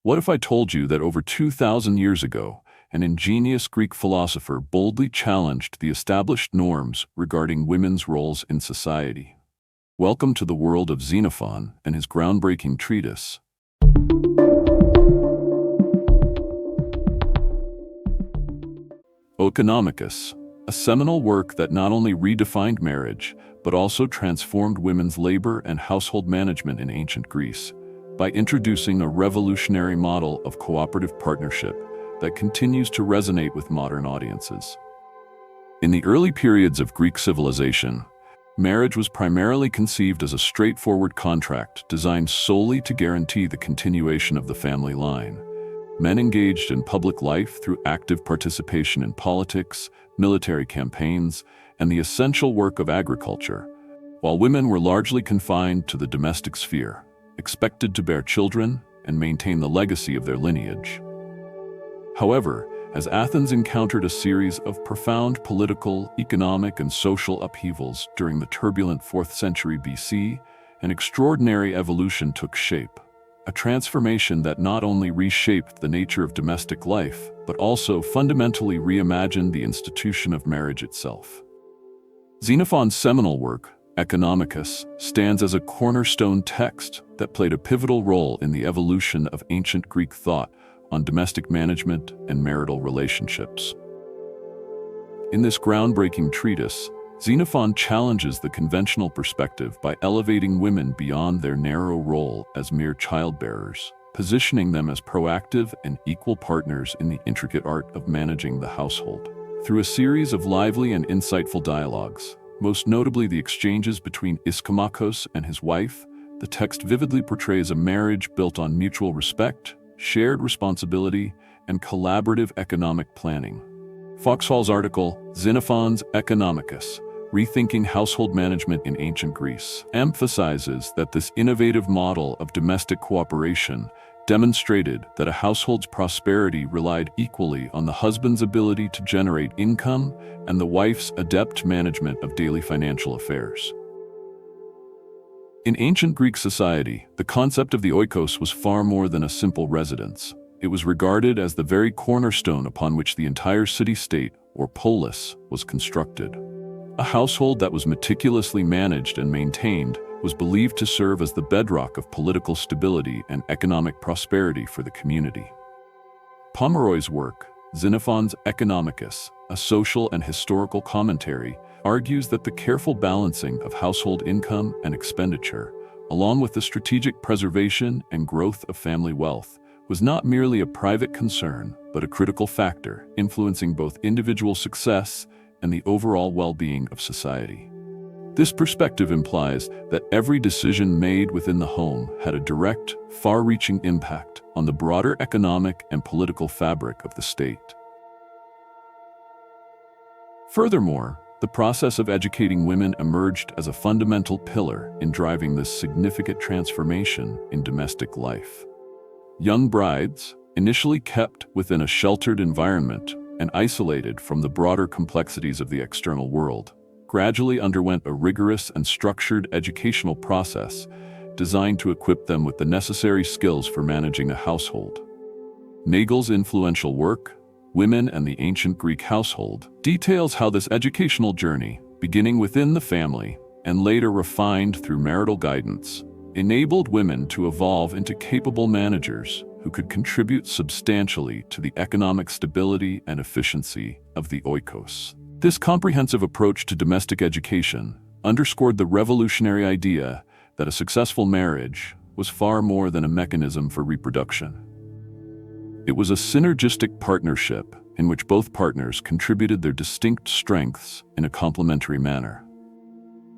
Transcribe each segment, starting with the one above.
What if I told you that over 2,000 years ago, an ingenious Greek philosopher boldly challenged the established norms regarding women's roles in society? Welcome to the world of Xenophon and his groundbreaking treatise, Oeconomicus, a seminal work that not only redefined marriage, but also transformed women's labor and household management in ancient Greece by introducing a revolutionary model of cooperative partnership that continues to resonate with modern audiences. In the early periods of Greek civilization, marriage was primarily conceived as a straightforward contract designed solely to guarantee the continuation of the family line. Men engaged in public life through active participation in politics, military campaigns, and the essential work of agriculture, while women were largely confined to the domestic sphere, expected to bear children and maintain the legacy of their lineage. However, as Athens encountered a series of profound political, economic, and social upheavals during the turbulent 4th century BC, an extraordinary evolution took shape. A transformation that not only reshaped the nature of domestic life, but also fundamentally reimagined the institution of marriage itself. Xenophon's seminal work, Oeconomicus, stands as a cornerstone text that played a pivotal role in the evolution of ancient Greek thought on domestic management and marital relationships. In this groundbreaking treatise, Xenophon challenges the conventional perspective by elevating women beyond their narrow role as mere childbearers, positioning them as proactive and equal partners in the intricate art of managing the household. Through a series of lively and insightful dialogues, most notably the exchanges between Oeconomicus and his wife, the text vividly portrays a marriage built on mutual respect, shared responsibility, and collaborative economic planning. Foxhall's article, Xenophon's Oeconomicus, Rethinking Household Management in Ancient Greece, emphasizes that this innovative model of domestic cooperation demonstrated that a household's prosperity relied equally on the husband's ability to generate income and the wife's adept management of daily financial affairs. In ancient Greek society, the concept of the Oikos was far more than a simple residence. It was regarded as the very cornerstone upon which the entire city-state, or polis, was constructed. A household that was meticulously managed and maintained was believed to serve as the bedrock of political stability and economic prosperity for the community. Pomeroy's work, Xenophon's Oeconomicus, a social and historical commentary, argues that the careful balancing of household income and expenditure, along with the strategic preservation and growth of family wealth, was not merely a private concern, but a critical factor influencing both individual success and the overall well-being of society. This perspective implies that every decision made within the home had a direct, far-reaching impact on the broader economic and political fabric of the state. Furthermore, the process of educating women emerged as a fundamental pillar in driving this significant transformation in domestic life. Young brides, initially kept within a sheltered environment and isolated from the broader complexities of the external world, gradually underwent a rigorous and structured educational process designed to equip them with the necessary skills for managing a household. Nagle's influential work, Women and the Ancient Greek Household, details how this educational journey, beginning within the family and later refined through marital guidance, enabled women to evolve into capable managers who could contribute substantially to the economic stability and efficiency of the Oikos. This comprehensive approach to domestic education underscored the revolutionary idea that a successful marriage was far more than a mechanism for reproduction. It was a synergistic partnership in which both partners contributed their distinct strengths in a complementary manner.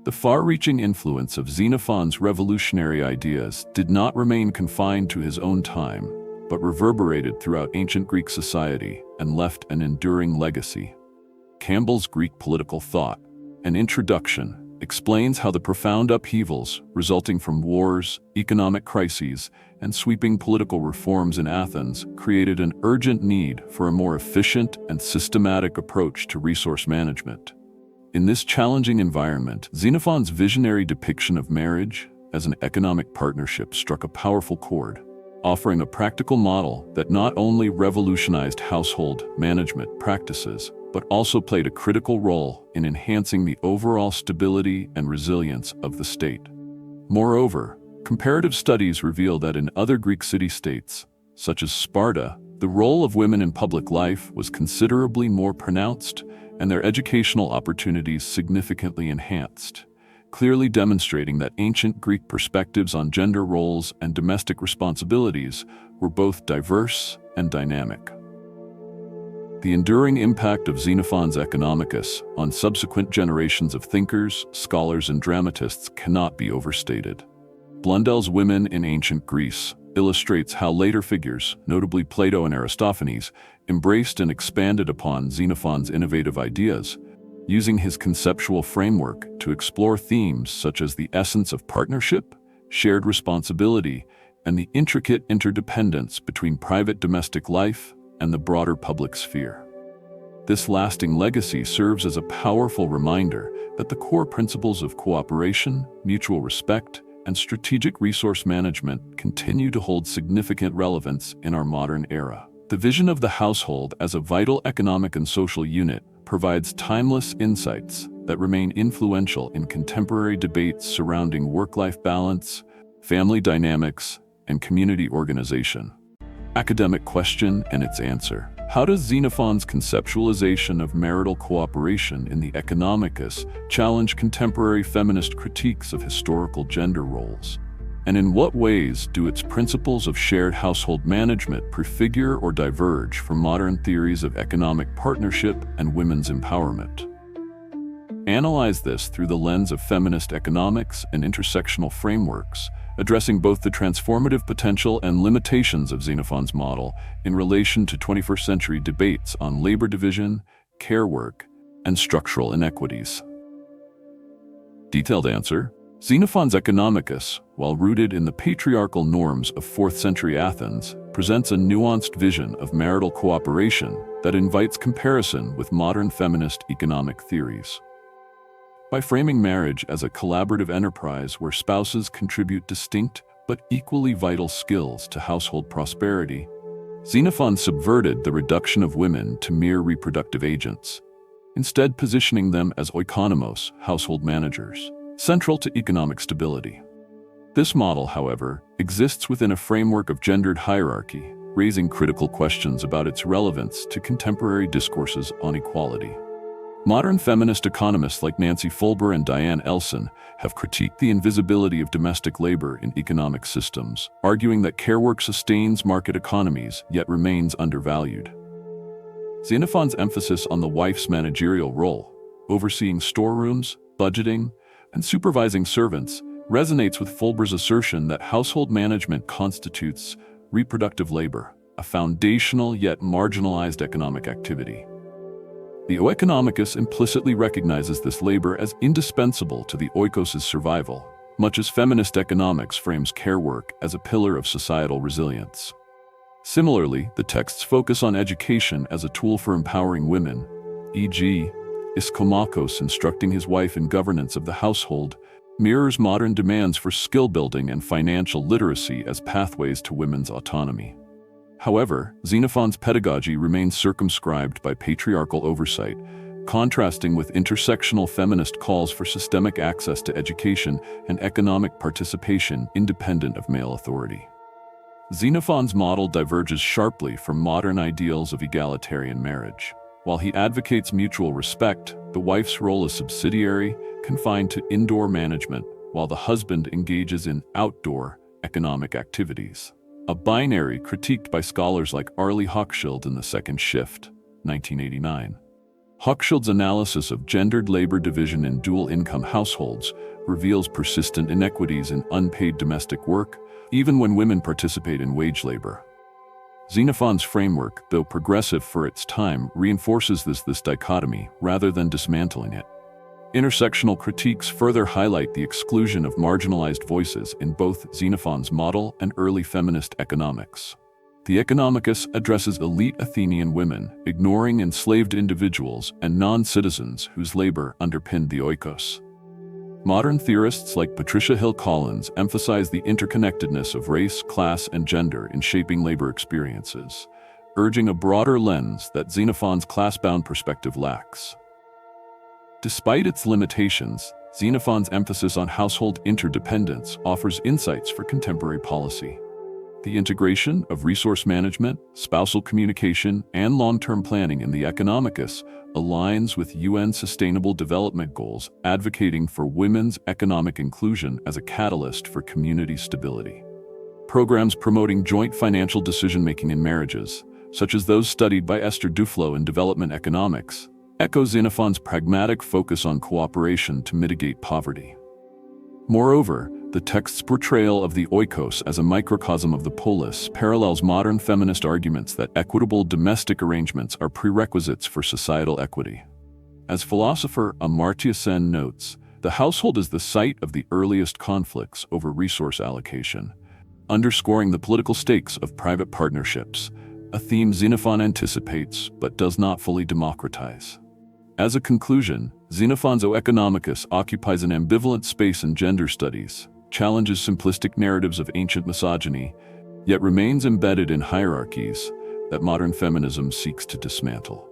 The far-reaching influence of Xenophon's revolutionary ideas did not remain confined to his own time, but reverberated throughout ancient Greek society and left an enduring legacy. Campbell's Greek Political Thought, an introduction, explains how the profound upheavals resulting from wars, economic crises, and sweeping political reforms in Athens created an urgent need for a more efficient and systematic approach to resource management. In this challenging environment, Xenophon's visionary depiction of marriage as an economic partnership struck a powerful chord. offering a practical model that not only revolutionized household management practices, but also played a critical role in enhancing the overall stability and resilience of the state. Moreover, comparative studies reveal that in other Greek city-states, such as Sparta, the role of women in public life was considerably more pronounced and their educational opportunities significantly enhanced, clearly demonstrating that ancient Greek perspectives on gender roles and domestic responsibilities were both diverse and dynamic. The enduring impact of Xenophon's Oeconomicus on subsequent generations of thinkers, scholars, and dramatists cannot be overstated. Blundel's Women in Ancient Greece illustrates how later figures, notably Plato and Aristophanes, embraced and expanded upon Xenophon's innovative ideas, using his conceptual framework to explore themes such as the essence of partnership, shared responsibility, and the intricate interdependence between private domestic life and the broader public sphere. This lasting legacy serves as a powerful reminder that the core principles of cooperation, mutual respect, and strategic resource management continue to hold significant relevance in our modern era. The vision of the household as a vital economic and social unit provides timeless insights that remain influential in contemporary debates surrounding work-life balance, family dynamics, and community organization. Academic question and its answer. How does Xenophon's conceptualization of marital cooperation in the Oeconomicus challenge contemporary feminist critiques of historical gender roles? And in what ways do its principles of shared household management prefigure or diverge from modern theories of economic partnership and women's empowerment? Analyze this through the lens of feminist economics and intersectional frameworks, addressing both the transformative potential and limitations of Xenophon's model in relation to 21st century debates on labor division, care work, and structural inequities. Detailed answer: Xenophon's Oeconomicus, while rooted in the patriarchal norms of 4th century Athens, presents a nuanced vision of marital cooperation that invites comparison with modern feminist economic theories. By framing marriage as a collaborative enterprise where spouses contribute distinct but equally vital skills to household prosperity, Xenophon subverted the reduction of women to mere reproductive agents, instead positioning them as oikonomos, household managers, central to economic stability. This model, however, exists within a framework of gendered hierarchy, raising critical questions about its relevance to contemporary discourses on equality. Modern feminist economists like Nancy Folber and Diane Elson have critiqued the invisibility of domestic labor in economic systems, arguing that care work sustains market economies yet remains undervalued. Xenophon's emphasis on the wife's managerial role, overseeing storerooms, budgeting, and supervising servants, resonates with Folber's assertion that household management constitutes reproductive labor, a foundational yet marginalized economic activity. The Oeconomicus implicitly recognizes this labor as indispensable to the Oikos' survival, much as feminist economics frames care work as a pillar of societal resilience. Similarly, the texts focus on education as a tool for empowering women, e.g., Iskomakos instructing his wife in governance of the household mirrors modern demands for skill building and financial literacy as pathways to women's autonomy. However, Xenophon's pedagogy remains circumscribed by patriarchal oversight, contrasting with intersectional feminist calls for systemic access to education and economic participation independent of male authority. Xenophon's model diverges sharply from modern ideals of egalitarian marriage. While he advocates mutual respect, the wife's role is subsidiary, confined to indoor management, while the husband engages in outdoor economic activities. A binary critiqued by scholars like Arlie Hochschild in The Second Shift, 1989. Hochschild's analysis of gendered labor division in dual-income households reveals persistent inequities in unpaid domestic work, even when women participate in wage labor. Xenophon's framework, though progressive for its time, reinforces this dichotomy rather than dismantling it. Intersectional critiques further highlight the exclusion of marginalized voices in both Xenophon's model and early feminist economics. The Oeconomicus addresses elite Athenian women, ignoring enslaved individuals and non-citizens whose labor underpinned the Oikos. Modern theorists like Patricia Hill Collins emphasize the interconnectedness of race, class, and gender in shaping labor experiences, urging a broader lens that Xenophon's class-bound perspective lacks. Despite its limitations, Xenophon's emphasis on household interdependence offers insights for contemporary policy. The integration of resource management, spousal communication, and long-term planning in the Oeconomicus aligns with UN Sustainable Development Goals, advocating for women's economic inclusion as a catalyst for community stability. Programs promoting joint financial decision-making in marriages, such as those studied by Esther Duflo in Development Economics, echo Xenophon's pragmatic focus on cooperation to mitigate poverty. Moreover, the text's portrayal of the Oikos as a microcosm of the polis parallels modern feminist arguments that equitable domestic arrangements are prerequisites for societal equity. As philosopher Amartya Sen notes, the household is the site of the earliest conflicts over resource allocation, underscoring the political stakes of private partnerships, a theme Xenophon anticipates but does not fully democratize. As a conclusion, Xenophon's Oeconomicus occupies an ambivalent space in gender studies, challenges simplistic narratives of ancient misogyny, yet remains embedded in hierarchies that modern feminism seeks to dismantle.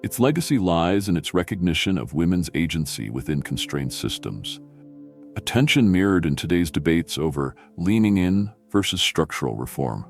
Its legacy lies in its recognition of women's agency within constrained systems, a tension mirrored in today's debates over leaning in versus structural reform.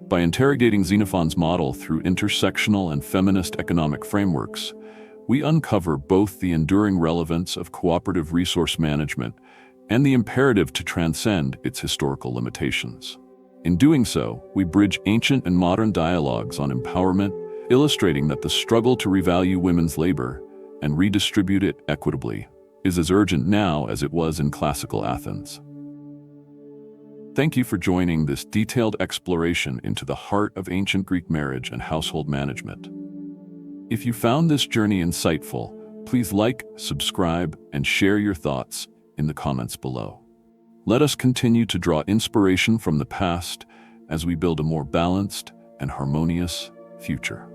By interrogating Xenophon's model through intersectional and feminist economic frameworks, we uncover both the enduring relevance of cooperative resource management and the imperative to transcend its historical limitations. In doing so, we bridge ancient and modern dialogues on empowerment, illustrating that the struggle to revalue women's labor and redistribute it equitably is as urgent now as it was in classical Athens. Thank you for joining this detailed exploration into the heart of ancient Greek marriage and household management. If you found this journey insightful, please like, subscribe, and share your thoughts in the comments below. Let us continue to draw inspiration from the past as we build a more balanced and harmonious future.